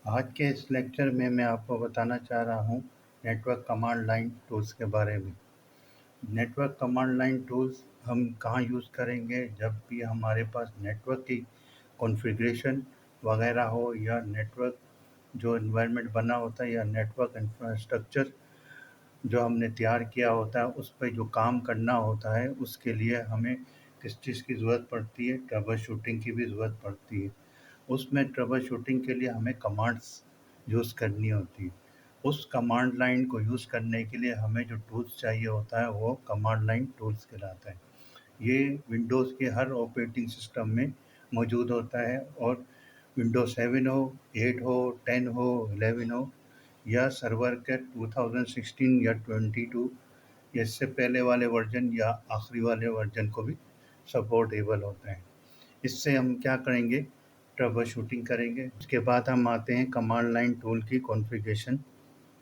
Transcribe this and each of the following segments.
आज के इस लेक्चर में मैं आपको बताना चाह रहा हूँ नेटवर्क कमांड लाइन टूल्स के बारे में। नेटवर्क कमांड लाइन टूल्स हम कहाँ यूज़ करेंगे जब भी हमारे पास नेटवर्क की कॉन्फ़िगरेशन वगैरह हो, या नेटवर्क जो एनवायरनमेंट बना होता है, या नेटवर्क इंफ्रास्ट्रक्चर जो हमने तैयार किया होता है उस पे जो काम करना होता है, उसके लिए हमें किस चीज़ की ज़रूरत पड़ती है, ट्रबल शूटिंग की भी ज़रूरत पड़ती है। उसमें ट्रबल शूटिंग के लिए हमें कमांड्स यूज़ करनी होती है। उस कमांड लाइन को यूज़ करने के लिए हमें जो टूल्स चाहिए होता है वो कमांड लाइन टूल्स कहलाता है। ये विंडोज़ के हर ऑपरेटिंग सिस्टम में मौजूद होता है, और विंडोज़ 7 हो, 8 हो, 10 हो, 11 हो, या सर्वर के 2016 या 22 या इससे पहले वाले वर्जन या आखिरी वाले वर्जन को भी सपोर्टेबल होता है। इससे हम क्या करेंगे, ट्रबल शूटिंग करेंगे। उसके बाद हम आते हैं कमांड लाइन टूल की कॉन्फ़िगरेशन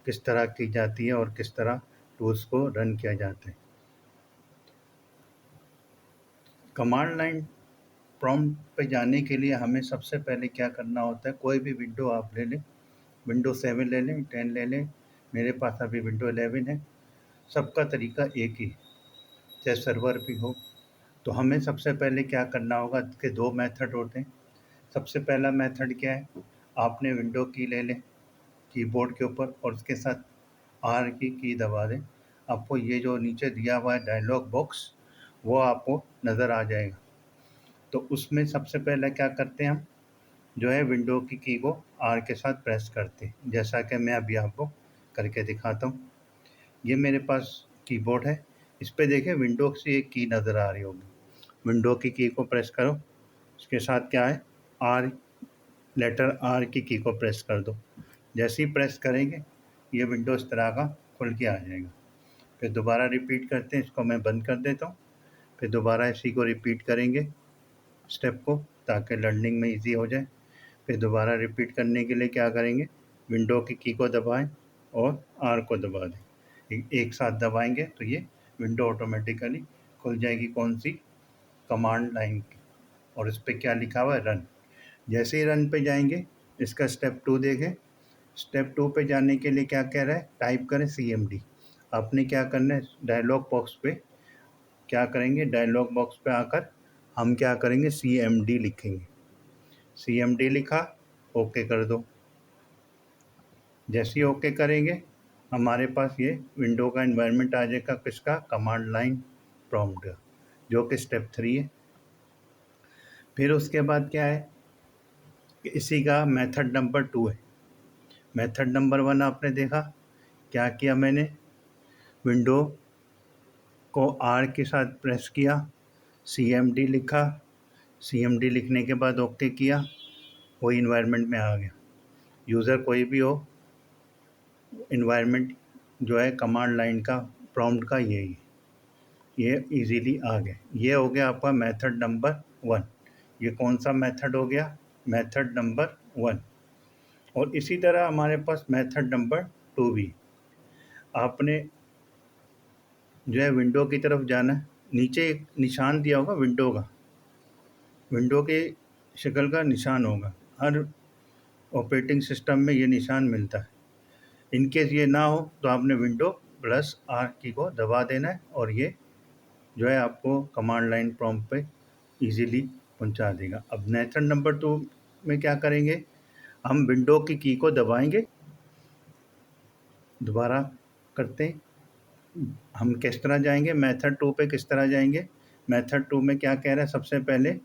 किस तरह की जाती है और किस तरह टूल्स को रन किया जाता है। कमांड लाइन प्रॉम्प्ट पे जाने के लिए हमें सबसे पहले क्या करना होता है, कोई भी विंडो आप ले लें, विंडो 7 ले लें, 10 ले लें, मेरे पास अभी विंडो 11 है। सबका तरीका एक ही है, चाहे सर्वर भी हो। तो हमें सबसे पहले क्या करना होगा, इसके दो मेथड होते हैं। सबसे पहला मेथड क्या है, आपने विंडो की ले लें कीबोर्ड के ऊपर और उसके साथ आर की दबा दें। आपको ये जो नीचे दिया हुआ है डायलॉग बॉक्स, वो आपको नज़र आ जाएगा। तो उसमें सबसे पहले क्या करते हैं, हम जो है विंडो की को आर के साथ प्रेस करते हैं, जैसा कि मैं अभी आपको करके दिखाता हूँ। ये मेरे पास कीबोर्ड है, इस पे देखें विंडो से एक की नज़र आ रही होगी। विंडो की को प्रेस करो, उसके साथ क्या है, आर, लेटर आर की को प्रेस कर दो। जैसे ही प्रेस करेंगे ये विंडो इस तरह का खुल के आ जाएगा। फिर दोबारा रिपीट करते हैं, इसको मैं बंद कर देता हूँ। फिर दोबारा इसी को रिपीट करेंगे स्टेप को, ताकि लर्निंग में इजी हो जाए। फिर दोबारा रिपीट करने के लिए क्या करेंगे, विंडो की को दबाएं और आर को दबा दें। एक साथ दबाएंगे तो ये विंडो ऑटोमेटिकली खुल जाएगी, कौन सी, कमांड लाइन की। और इस पर क्या लिखा हुआ है, रन। जैसे ही रन पे जाएंगे, इसका स्टेप 2 देखें। स्टेप 2 पे जाने के लिए क्या कह रहा है, टाइप करें CMD। आपने क्या करना है, डायलॉग बॉक्स पे क्या करेंगे, डायलॉग बॉक्स पे आकर हम क्या करेंगे, CMD लिखेंगे। CMD लिखा, ओके कर दो। जैसे ही ओके करेंगे हमारे पास ये विंडो का एनवायरनमेंट आ जाएगा, किसका, कमांड लाइन प्रॉम्प्ट का, जो कि स्टेप 3 है। फिर उसके बाद क्या है कि इसी का मेथड नंबर 2 है। मेथड नंबर 1 आपने देखा, क्या किया मैंने, विंडो को आर के साथ प्रेस किया, CMD लिखा, CMD लिखने के बाद ओके किया, वही इन्वायरमेंट में आ गया। यूज़र कोई भी हो, इन्वायरमेंट जो है कमांड लाइन का प्रॉम्प्ट का यही है, ये इजीली आ गया। ये हो गया आपका मेथड नंबर 1। ये कौन सा मेथड हो गया, मेथड नंबर 1। और इसी तरह हमारे पास मेथड नंबर 2 भी। आपने जो है विंडो की तरफ जाना है, नीचे एक निशान दिया होगा विंडो का, विंडो के शक्ल का निशान होगा, हर ऑपरेटिंग सिस्टम में ये निशान मिलता है। इनकेस ये ना हो तो आपने विंडो प्लस आर की को दबा देना है, और ये जो है आपको कमांड लाइन प्रॉम्प्ट पे इजीली पहुंचा देगा। अब मेथड नंबर 2 में क्या करेंगे, हम विंडो की को दबाएंगे। दोबारा करते हैं, हम किस तरह जाएंगे, मेथड 2 पे किस तरह जाएंगे। मेथड 2 में क्या कह रहा है, सबसे पहले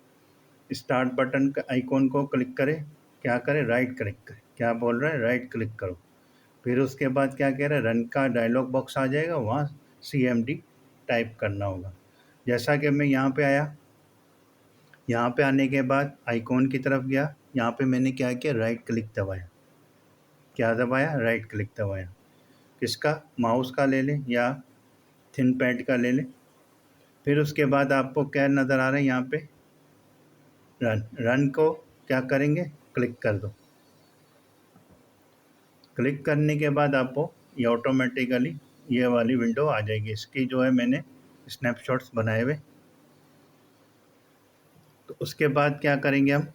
स्टार्ट बटन का आइकॉन को क्लिक करें, क्या करें, राइट क्लिक करें, क्या बोल रहा है, राइट क्लिक करो। फिर उसके बाद क्या कह रहा है, रन का डायलॉग बॉक्स आ जाएगा, वहाँ CMD टाइप करना होगा। जैसा कि मैं यहाँ पे आया, यहाँ पे आने के बाद आइकॉन की तरफ गया, यहाँ पे मैंने क्या किया, राइट क्लिक दबाया। क्या दबाया, राइट क्लिक दबाया। किसका, माउस का ले लें या थिन पैड का ले लें। फिर उसके बाद आपको क्या नज़र आ रहा है यहाँ पे, रन। रन को क्या करेंगे, क्लिक कर दो। क्लिक करने के बाद आपको ये ऑटोमेटिकली ये वाली विंडो आ जाएगी। इसकी जो है मैंने स्नैपशॉट्स बनाए हुए। तो उसके बाद क्या करेंगे, हम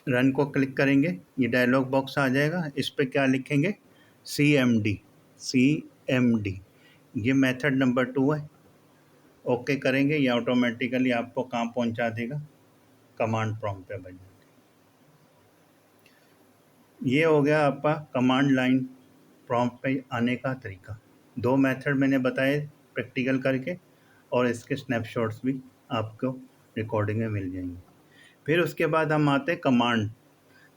रन को क्लिक करेंगे, ये डायलॉग बॉक्स आ जाएगा। इस पे क्या लिखेंगे, CMD, CMD, ये मेथड नंबर 2 है। ओके करेंगे, ये ऑटोमेटिकली आपको कहाँ पहुँचा देगा, कमांड प्रॉम्प्ट पे बन। ये हो गया आपका कमांड लाइन प्रॉम्प्ट पे आने का तरीका। 2 मेथड मैंने बताए प्रैक्टिकल करके, और इसके स्नैपशॉट्स भी आपको रिकॉर्डिंग में मिल जाएंगे। फिर उसके बाद हम आते हैं कमांड।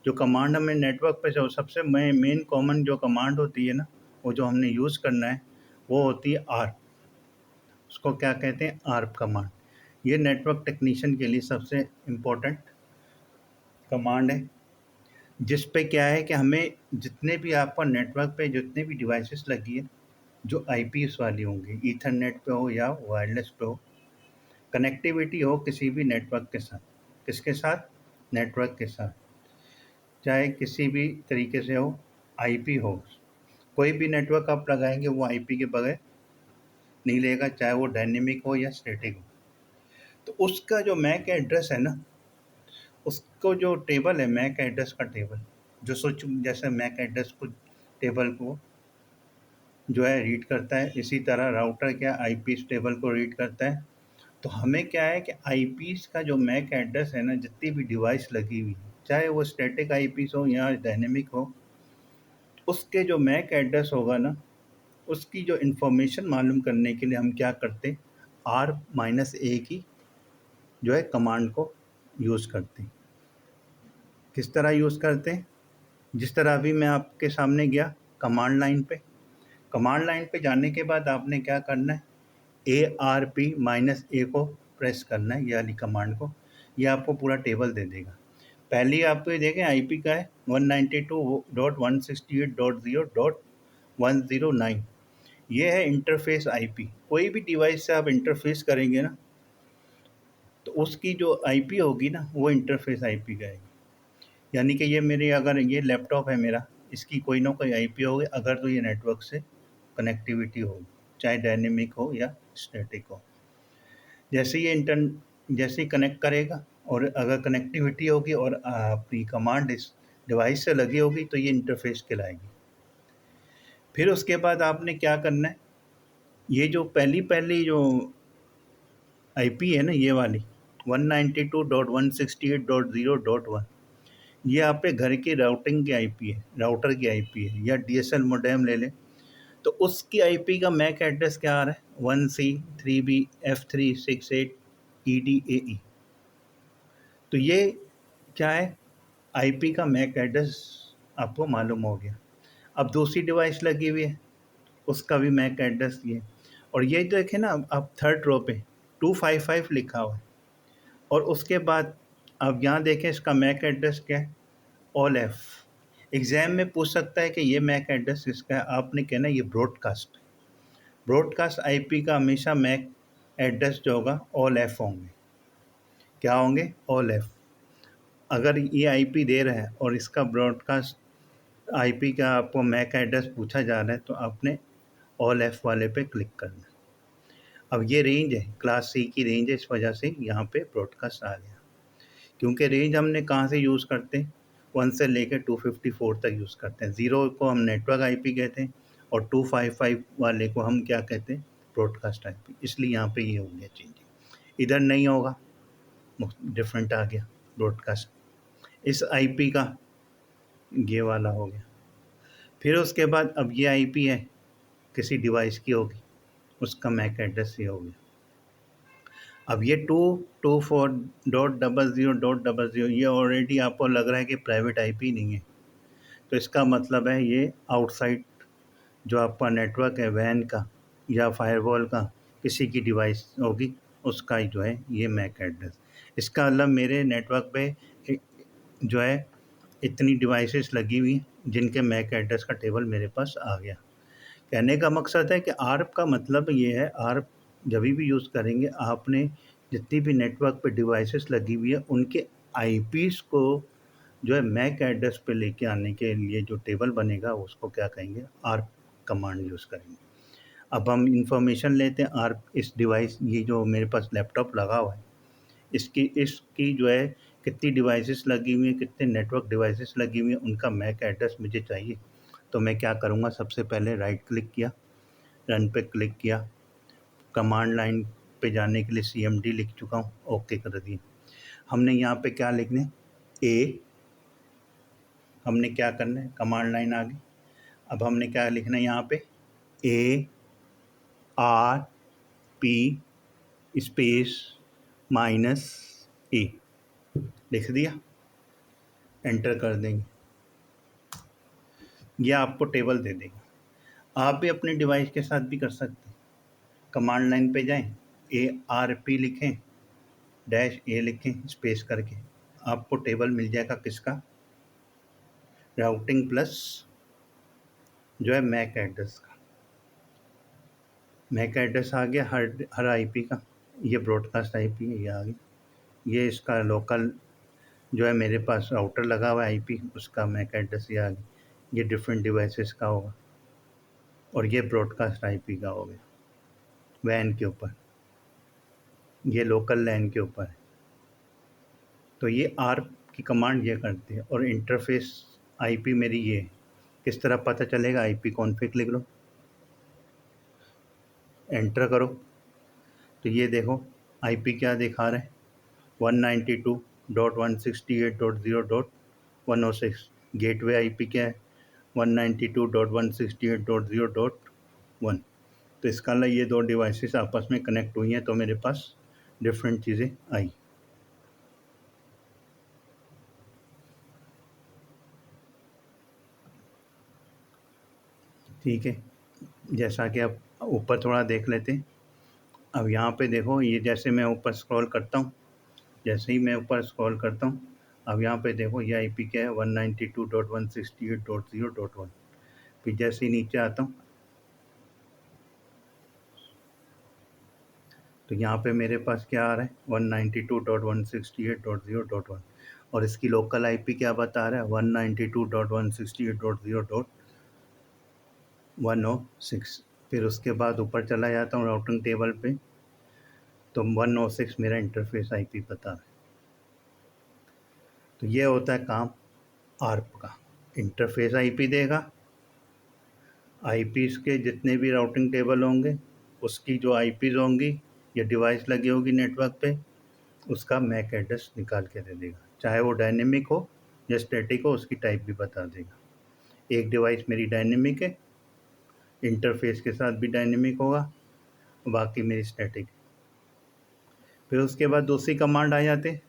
जो कमांड हमें नेटवर्क पे जो सबसे मेन कॉमन जो कमांड होती है ना, वो जो हमने यूज़ करना है, वो होती है आर्प। उसको क्या कहते हैं, आर्प कमांड। ये नेटवर्क टेक्नीशियन के लिए सबसे इम्पोर्टेंट कमांड है, जिस पे क्या है कि हमें जितने भी आपका नेटवर्क पे जितने भी डिवाइसेस लगी है, जो आईपीएस वाली होंगी, ईथरनेट पे हो या वायरलेस पे हो, कनेक्टिविटी हो किसी भी नेटवर्क के साथ, किसके साथ, नेटवर्क के साथ, चाहे किसी भी तरीके से हो, आईपी हो। कोई भी नेटवर्क आप लगाएंगे वो आईपी के बगैर नहीं लेगा, चाहे वो डायनेमिक हो या स्टैटिक हो। तो उसका जो मैक एड्रेस है ना, उसको जो टेबल है मैक एड्रेस का टेबल, जो सोच जैसे मैक एड्रेस को टेबल को जो है रीड करता है, इसी तरह राउटर क्या आईपी टेबल को रीड करता है। तो हमें क्या है कि आईपीस का जो मैक एड्रेस है ना, जितनी भी डिवाइस लगी हुई है, चाहे वो स्टैटिक आईपीस हो या डायनेमिक हो, उसके जो मैक एड्रेस होगा ना, उसकी जो इन्फॉर्मेशन मालूम करने के लिए हम क्या करते, R-A की जो है कमांड को यूज़ करते हैं। किस तरह यूज़ करते हैं, जिस तरह अभी मैं आपके सामने गया कमांड लाइन पे। कमांड लाइन पे जाने के बाद आपने क्या करना है, ARP-A को प्रेस करना है, ये वाली कमांड को। ये आपको पूरा टेबल दे देगा। पहले आपको ये देखें आईपी का है 192.168.0.109। ये है इंटरफेस आईपी। कोई भी डिवाइस से आप इंटरफेस करेंगे ना, तो उसकी जो आईपी होगी ना, वो इंटरफेस आईपी का है। यानी कि ये मेरी अगर ये लैपटॉप है मेरा, इसकी कोई ना कोई आईपी होगी, अगर तो ये नेटवर्क से कनेक्टिविटी होगी, चाहे डायनेमिक हो या स्टैटिक हो। जैसे ये जैसे ही कनेक्ट करेगा, और अगर कनेक्टिविटी होगी और आपकी कमांड इस डिवाइस से लगी होगी, तो ये इंटरफेस कहलाएगी। फिर उसके बाद आपने क्या करना है, ये जो पहली जो आईपी है ना, ये वाली 192.168.0.1, ये आपके घर की राउटिंग की आईपी है, राउटर की आईपी है, या डीएसएल मोडेम ले लें तो उसकी आईपी का मैक एड्रेस क्या आ रहा है, 1C3BF368EDAE। तो ये क्या है, आईपी का मैक एड्रेस आपको मालूम हो गया। अब दूसरी डिवाइस लगी हुई है, उसका भी मैक एड्रेस ये, और ये देखें ना, अब थर्ड रो पे 255 लिखा हुआ है, और उसके बाद अब यहाँ देखें इसका मैक एड्रेस क्या है, ऑल एफ। एग्ज़ाम में पूछ सकता है कि ये मैक एड्रेस किसका है, आपने कहना ये ब्रॉडकास्ट। ब्रॉडकास्ट आईपी का हमेशा मैक एड्रेस जो होगा ऑल एफ होंगे। क्या होंगे, ऑल एफ। अगर ये आईपी दे रहा है और इसका ब्रॉडकास्ट आईपी का आपको मैक एड्रेस पूछा जा रहा है, तो आपने ऑल एफ वाले पे क्लिक करना। अब ये रेंज है, क्लास सी की रेंज है, इस वजह से यहाँ पे ब्रॉडकास्ट आ गया। क्योंकि रेंज हमने कहाँ से यूज़ करते हैं, 1 से लेकर 254 तक यूज़ करते हैं। 0 को हम नेटवर्क आईपी कहते हैं, और 255 वाले को हम क्या कहते हैं, ब्रॉडकास्ट आईपी। इसलिए यहाँ पे ये हो गया चेंज, इधर नहीं होगा, डिफरेंट आ गया ब्रॉडकास्ट। इस आईपी का ये वाला हो गया। फिर उसके बाद अब ये आईपी है, किसी डिवाइस की होगी, उसका मैक एड्रेस ये हो गया। अब ये 224.00.00 ये ऑलरेडी आपको लग रहा है कि प्राइवेट आईपी नहीं है, तो इसका मतलब है ये आउटसाइड जो आपका नेटवर्क है वैन का या फायरवॉल का, किसी की डिवाइस होगी, उसका ही जो है ये मैक एड्रेस। इसका मतलब मेरे नेटवर्क पे जो है इतनी डिवाइसेस लगी हुई हैं जिनके मैक एड्रेस का टेबल मेरे पास आ गया। कहने का मकसद है कि आर्प का मतलब ये है, आर्प जब भी यूज़ करेंगे, आपने जितनी भी नेटवर्क पे डिवाइसेस लगी हुई है उनके आईपीस को जो है मैक एड्रेस पे लेके आने के लिए जो टेबल बनेगा, उसको क्या कहेंगे, आर्प कमांड यूज़ करेंगे। अब हम इंफॉर्मेशन लेते हैं आर्प, इस डिवाइस, ये जो मेरे पास लैपटॉप लगा हुआ है, इसकी जो है कितनी डिवाइसेस लगी हुई हैं, कितने नेटवर्क डिवाइसेस लगी हुई हैं, उनका मैक एड्रेस मुझे चाहिए। तो मैं क्या करूँगा, सबसे पहले राइट क्लिक किया, रन पे क्लिक किया, कमांड लाइन पे जाने के लिए CMD लिख चुका हूँ, ओके कर दिया। हमने यहाँ पे क्या लिखना है, ए, हमने क्या करना है, कमांड लाइन आ गई। अब हमने क्या लिखना है यहाँ पे, ARP स्पेस -A लिख दिया, एंटर कर देंगे, यह आपको टेबल दे देगा। आप भी अपने डिवाइस के साथ भी कर सकते हैं। कमांड लाइन पे जाएं, ARP लिखें, -A लिखें स्पेस करके, आपको टेबल मिल जाएगा किसका, राउटिंग प्लस जो है मैक एड्रेस का। मैक एड्रेस आ गया हर IP का, ये ब्रॉडकास्ट IP है, ये आ गई। ये इसका लोकल जो है मेरे पास राउटर लगा हुआ है IP, उसका मैक एड्रेस ये आ गया। ये डिफरेंट डिवाइसेस का होगा, और ये ब्रॉडकास्ट IP का हो गया वैन के ऊपर, ये लोकल लैन के ऊपर है। तो ये ARP की कमांड ये करती है, और इंटरफेस IP मेरी ये है। किस तरह पता चलेगा, IP कॉन्फ़िग लिख लो, एंटर करो, तो ये देखो IP क्या दिखा रहा है, 192.168.0.106। गेटवे IP क्या है, 192.168.0.1। तो इसका मतलब ये दो डिवाइसेस आपस में कनेक्ट हुई हैं, तो मेरे पास डिफरेंट चीज़ें आई। ठीक है, जैसा कि आप ऊपर थोड़ा देख लेते हैं। अब यहाँ पे देखो, ये जैसे मैं ऊपर स्क्रॉल करता हूँ, जैसे ही मैं ऊपर स्क्रॉल करता हूँ, अब यहाँ पे देखो ये IP क्या है, 192.168.0.1। फिर जैसे ही नीचे आता हूँ, तो यहाँ पे मेरे पास क्या आ रहा है, 192.168.0.1, और इसकी लोकल IP क्या बता रहा है, 192.168.0.106। फिर उसके बाद ऊपर चला जाता हूँ राउटिंग टेबल पे, तो 106 मेरा इंटरफेस IP बता है। तो ये होता है काम ARP का, इंटरफेस IP देगा, IPs के जितने भी राउटिंग टेबल होंगे उसकी जो IPs होंगी या डिवाइस लगी होगी नेटवर्क पे, उसका मैक एड्रेस निकाल के दे देगा, चाहे वो डायनेमिक हो या स्टैटिक हो, उसकी टाइप भी बता देगा। एक डिवाइस मेरी डायनेमिक है, इंटरफेस के साथ भी डायनेमिक होगा, बाकी मेरी स्टैटिक। फिर उसके बाद दूसरी कमांड आ जाते,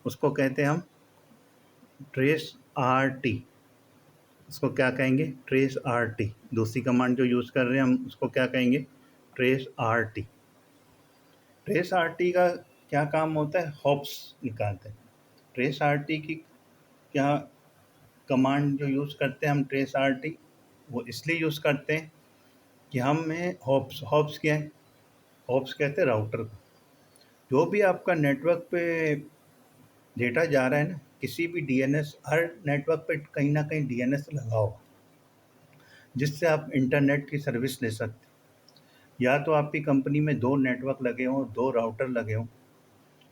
उसको कहते हैं हम ट्रेस RT। उसको क्या कहेंगे, ट्रेस RT। दूसरी कमांड जो यूज़ कर रहे हैं हम, उसको क्या कहेंगे, ट्रेस RT। ट्रेस RT का क्या काम होता है, हॉप्स निकालते हैं। ट्रेस RT की क्या कमांड जो यूज़ करते हैं हम, ट्रेस RT वो इसलिए यूज़ करते हैं कि हमें हॉप्स क्या है, हॉप्स कहते हैं राउटर को। जो भी आपका नेटवर्क पे डेटा जा रहा है ना, किसी भी DNS, हर नेटवर्क पे कहीं ना कहीं DNS लगा होगा, जिससे आप इंटरनेट की सर्विस ले सकते। या तो आपकी कंपनी में दो नेटवर्क लगे हों, दो राउटर लगे हों,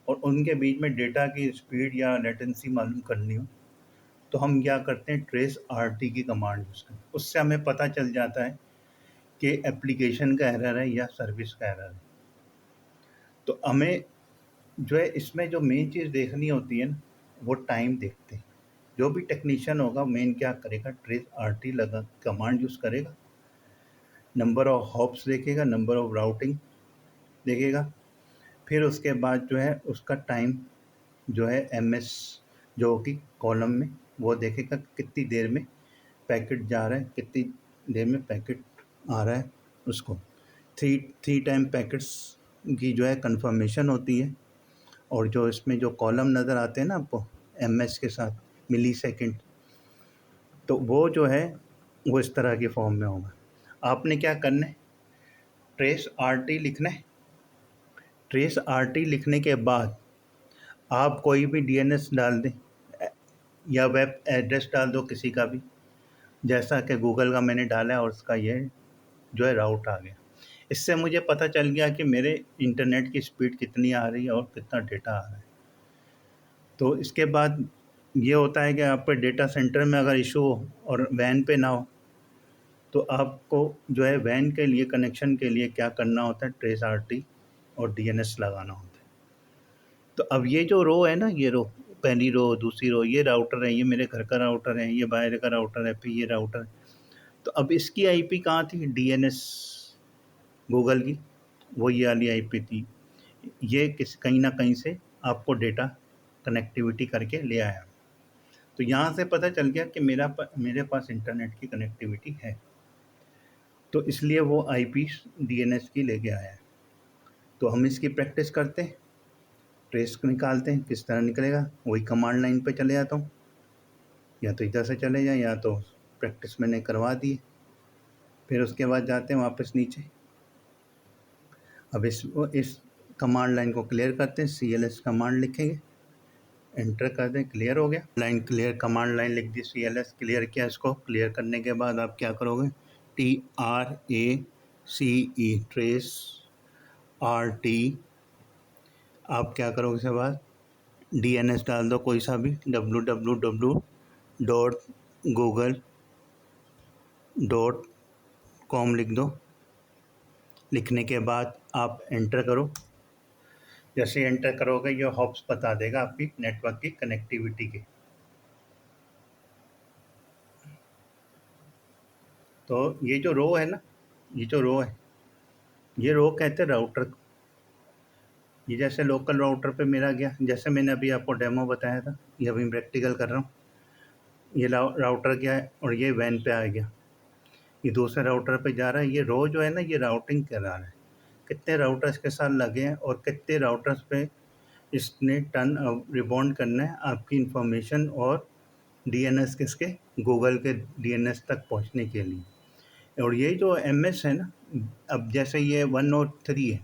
और उनके बीच में डेटा की स्पीड या लेटेंसी मालूम करनी हो, तो हम क्या करते हैं, ट्रेस RT की कमांड यूज़ करते हैं। उससे हमें पता चल जाता है कि एप्लीकेशन का एरर है या सर्विस का एरर है। तो हमें जो है इसमें जो मेन चीज़ देखनी होती है ना, वो टाइम देखते हैं। जो भी टेक्नीशियन होगा मेन क्या करेगा, ट्रेस RT लगा कमांड यूज़ करेगा, नंबर ऑफ हॉप्स देखेगा, नंबर ऑफ राउटिंग देखेगा, फिर उसके बाद जो है उसका टाइम जो है MS जो होगी कॉलम में, वो देखेगा कितनी देर में पैकेट जा रहा है, कितनी देर में पैकेट आ रहा है। उसको थ्री टाइम पैकेट्स की जो है कंफर्मेशन होती है, और जो इसमें जो कॉलम नज़र आते हैं ना आपको MS के साथ, मिली सेकेंड, तो वो जो है वो इस तरह के फॉर्म में होगा। आपने क्या करना है, ट्रेस RT लिखना है। ट्रेस RT लिखने के बाद आप कोई भी DNS डाल दें या वेब एड्रेस डाल दो किसी का भी, जैसा कि गूगल का मैंने डाला है और उसका ये जो है राउट आ गया। इससे मुझे पता चल गया कि मेरे इंटरनेट की स्पीड कितनी आ रही है और कितना डेटा आ रहा है। तो इसके बाद ये होता है कि आप पे डेटा सेंटर में अगर इशू हो और वैन पे ना हो, तो आपको जो है वैन के लिए कनेक्शन के लिए क्या करना होता है, ट्रेस आरटी और डीएनएस लगाना होता है। तो अब ये जो रो है ना, ये रो, पहली रो, दूसरी रो, ये राउटर है, ये मेरे घर का राउटर है, ये बाहर का राउटर है, फिर ये राउटर है। तो अब इसकी आईपी कहाँ थी, डीएनएस गूगल की, वो ये वाली आईपी थी। ये कहीं ना कहीं से आपको डेटा कनेक्टिविटी करके ले आया। तो यहाँ से पता चल गया कि मेरे पास इंटरनेट की कनेक्टिविटी है, तो इसलिए वो आईपी डीएनएस की लेके आया है। तो हम इसकी प्रैक्टिस करते हैं, ट्रेस निकालते हैं, किस तरह निकलेगा। वही कमांड लाइन पे चले जाता हूँ, या तो इधर से चले जाएं या तो प्रैक्टिस मैंने करवा दी। फिर उसके बाद जाते हैं वापस नीचे। अब इस कमांड लाइन को क्लियर करते हैं, CLS कमांड लिखेंगे, एंटर कर दें, क्लियर हो गया। लाइन क्लियर, कमांड लाइन लिख दी, CLS क्लियर किया। इसको क्लियर करने के बाद आप क्या करोगे, TRACE, ट्रेस RT, आप क्या करोगे इसके बाद DNS डाल दो कोई सा भी, www.google.com लिख दो। लिखने के बाद आप एंटर करो। जैसे एंटर करोगे ये हॉप्स बता देगा आपकी नेटवर्क की कनेक्टिविटी के। तो ये जो रो है ना, ये जो रो है, ये रो कहते हैं राउटर को। ये जैसे लोकल राउटर पे मेरा गया, जैसे मैंने अभी आपको डेमो बताया था, ये अभी प्रैक्टिकल कर रहा हूँ। ये राउटर गया है और ये वैन पे आ गया, ये दूसरे राउटर पे जा रहा है। ये रो जो है ना, ये राउटिंग करा रहा है, कितने राउटर्स के साथ लगे हैं और कितने राउटर्स पे इसने टर्न रिबॉन्ड करना है आपकी इंफॉर्मेशन और डीएनएस किसके, गूगल के डीएनएस तक पहुंचने के लिए। और ये जो एमएस है ना, अब जैसे ये 103 है,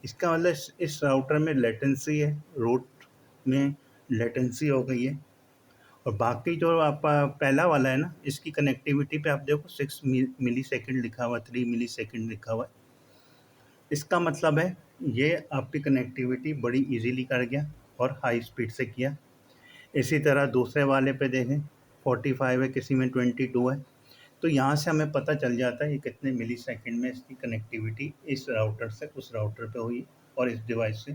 इसका मतलब इस राउटर में लेटेंसी है, रूट में लेटेंसी हो गई है। और बाकी जो आपका पहला वाला है ना, इसकी कनेक्टिविटी पे आप देखो 6 मिली सेकेंड लिखा हुआ है, 3 मिली सेकेंड लिखा हुआ है। इसका मतलब है ये आपकी कनेक्टिविटी बड़ी इजीली कर गया और हाई स्पीड से किया। इसी तरह दूसरे वाले पे देखें 45 है, किसी में 22 है। तो यहाँ से हमें पता चल जाता है ये कितने मिली सेकेंड में इसकी कनेक्टिविटी इस राउटर से उस राउटर पे हुई और इस डिवाइस से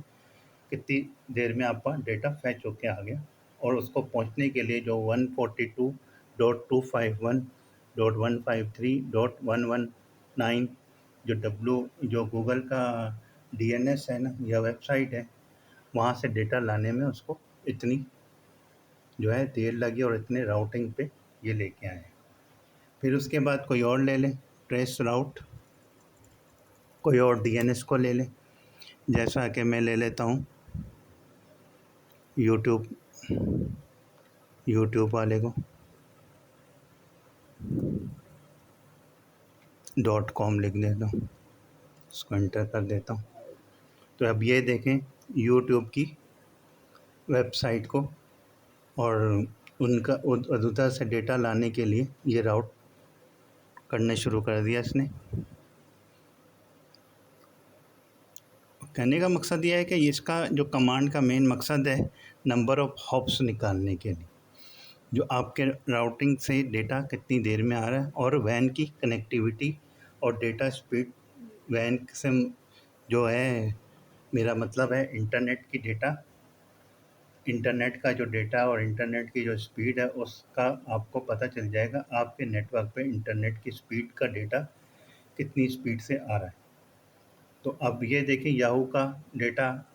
कितनी देर में आपका डेटा फैच होके आ गया। और उसको पहुँचने के लिए जो 142.255.153.119 जो गूगल का डीएनएस है ना, या वेबसाइट है, वहाँ से डेटा लाने में उसको इतनी जो है देर लगी और इतने राउटिंग पे ये लेके आए। फिर उसके बाद कोई और ले लें ट्रेस राउट, कोई और डीएनएस को ले लें। जैसा कि मैं ले लेता हूँ यूट्यूब वाले को .com लिख देता हूँ, इसको एंटर कर देता हूँ। तो अब ये देखें यूट्यूब की वेबसाइट को, और उनका उधर से डेटा लाने के लिए ये राउट करने शुरू कर दिया इसने। कहने का मकसद ये है कि इसका जो कमांड का मेन मकसद है, नंबर ऑफ़ हॉप्स निकालने के लिए, जो आपके राउटिंग से डेटा कितनी देर में आ रहा है, और वैन की कनेक्टिविटी और डेटा स्पीड। वैन से जो है मेरा मतलब है इंटरनेट का जो डेटा और इंटरनेट की जो स्पीड है उसका आपको पता चल जाएगा आपके नेटवर्क पे इंटरनेट की स्पीड का डेटा कितनी स्पीड से आ रहा है। तो अब ये देखें याहू का डेटा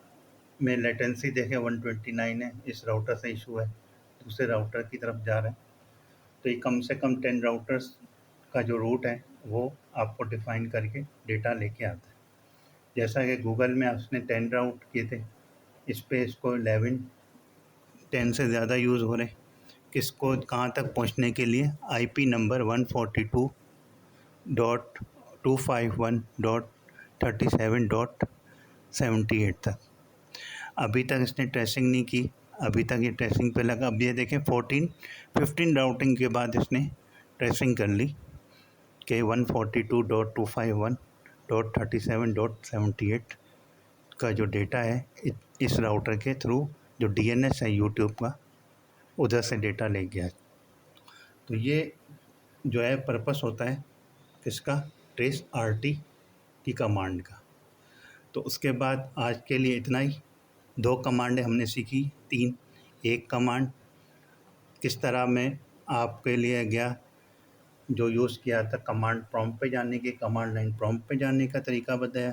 में लेटेंसी देखें 129 है, इस राउटर से इशू है, दूसरे राउटर की तरफ जा रहा है। तो ये कम से कम 10 राउटर्स का जो रूट है वो आपको डिफ़ाइन करके डेटा लेके आता है। जैसा कि गूगल में उसने 10 राउट किए थे, इस पे इसको 11 10 से ज़्यादा यूज़ हो रहे हैं। किसको कहाँ तक पहुँचने के लिए, आईपी नंबर 142.251.37.78 तक। अभी तक इसने ट्रेसिंग नहीं की, अभी तक ये ट्रेसिंग पे लगा। अब ये देखें 15 राउटिंग के बाद इसने ट्रेसिंग कर ली कि 142.251.37.78 का जो डेटा है इस राउटर के थ्रू जो DNS है यूट्यूब का, उधर से डेटा ले गया। तो ये जो है पर्पस होता है किसका, ट्रेस RT की कमांड का। तो उसके बाद आज के लिए इतना ही। 2 कमांडें हमने सीखी, 3। एक कमांड किस तरह मैं आपके लिए गया जो यूज़ किया था कमांड प्रॉम्प्ट पे जाने के, कमांड लाइन प्रॉम्प्ट पे जाने का तरीका बताया।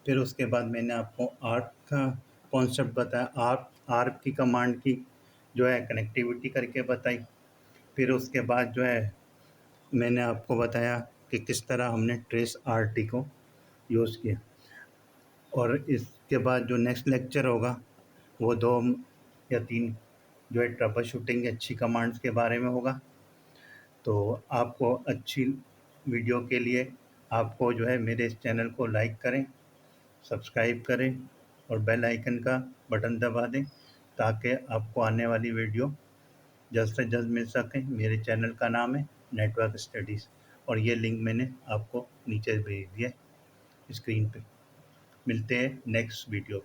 फिर उसके बाद मैंने आपको आर्क का कॉन्सेप्ट बताया, आर्क की कमांड की जो है कनेक्टिविटी करके बताई। फिर उसके बाद जो है मैंने आपको बताया कि किस तरह हमने ट्रेस RT को यूज़ किया। और इसके बाद जो नेक्स्ट लेक्चर होगा वो 2 या 3 जो है ट्रबल शूटिंग अच्छी कमांड्स के बारे में होगा। तो आपको अच्छी वीडियो के लिए आपको जो है मेरे इस चैनल को लाइक करें, सब्सक्राइब करें और बेल आइकन का बटन दबा दें ताकि आपको आने वाली वीडियो जल्द से जल्द मिल सके। मेरे चैनल का नाम है नेटवर्क स्टडीज़ और ये लिंक मैंने आपको नीचे भेज दिया स्क्रीन पे। मिलते हैं नेक्स्ट वीडियो।